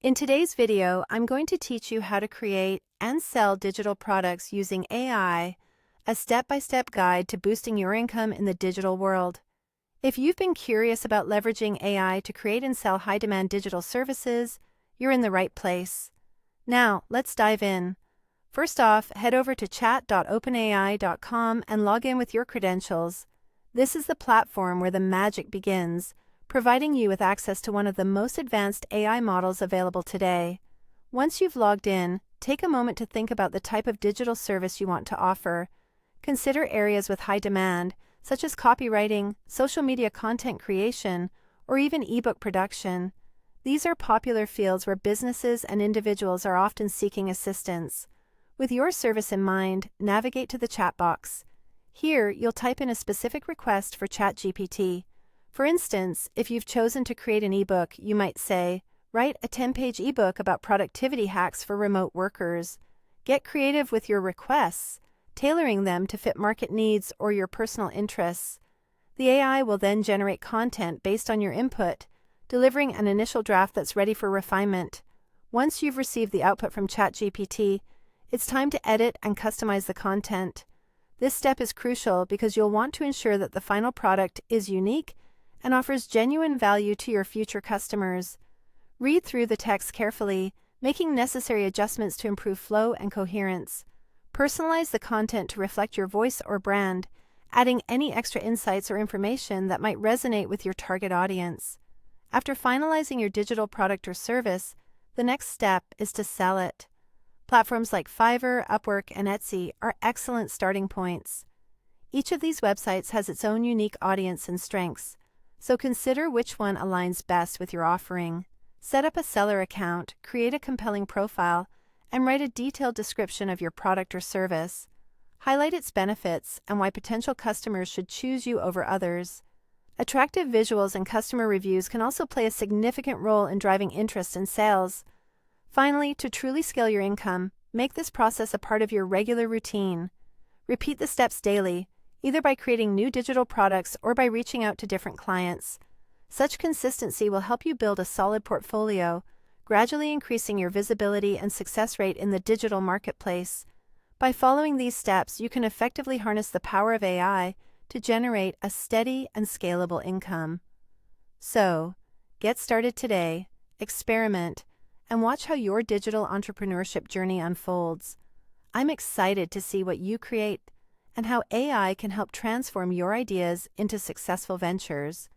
In today's video, I'm going to teach you how to create and sell digital products using AI, a step-by-step guide to boosting your income in the digital world. If you've been curious about leveraging AI to create and sell high-demand digital services, you're in the right place. Now, let's dive in. First off, head over to chat.openai.com and log in with your credentials. This is the platform where the magic begins, providing you with access to one of the most advanced AI models available today. Once you've logged in, take a moment to think about the type of digital service you want to offer. Consider areas with high demand, such as copywriting, social media content creation, or even ebook production. These are popular fields where businesses and individuals are often seeking assistance. With your service in mind, navigate to the chat box. Here, you'll type in a specific request for ChatGPT. For instance, if you've chosen to create an ebook, you might say, "Write a 10-page ebook about productivity hacks for remote workers." Get creative with your requests, tailoring them to fit market needs or your personal interests. The AI will then generate content based on your input, delivering an initial draft that's ready for refinement. Once you've received the output from ChatGPT, it's time to edit and customize the content. This step is crucial because you'll want to ensure that the final product is unique and offers genuine value to your future customers. Read through the text carefully, making necessary adjustments to improve flow and coherence. Personalize the content to reflect your voice or brand, adding any extra insights or information that might resonate with your target audience. After finalizing your digital product or service, the next step is to sell it. Platforms like Fiverr, Upwork, and Etsy are excellent starting points. Each of these websites has its own unique audience and strengths, so consider which one aligns best with your offering. Set up a seller account, create a compelling profile, and write a detailed description of your product or service. Highlight its benefits and why potential customers should choose you over others. Attractive visuals and customer reviews can also play a significant role in driving interest and sales. Finally, to truly scale your income, make this process a part of your regular routine. Repeat the steps daily, either by creating new digital products or by reaching out to different clients. Such consistency will help you build a solid portfolio, gradually increasing your visibility and success rate in the digital marketplace. By following these steps, you can effectively harness the power of AI to generate a steady and scalable income. So, get started today, experiment, and watch how your digital entrepreneurship journey unfolds. I'm excited to see what you create and how AI can help transform your ideas into successful ventures.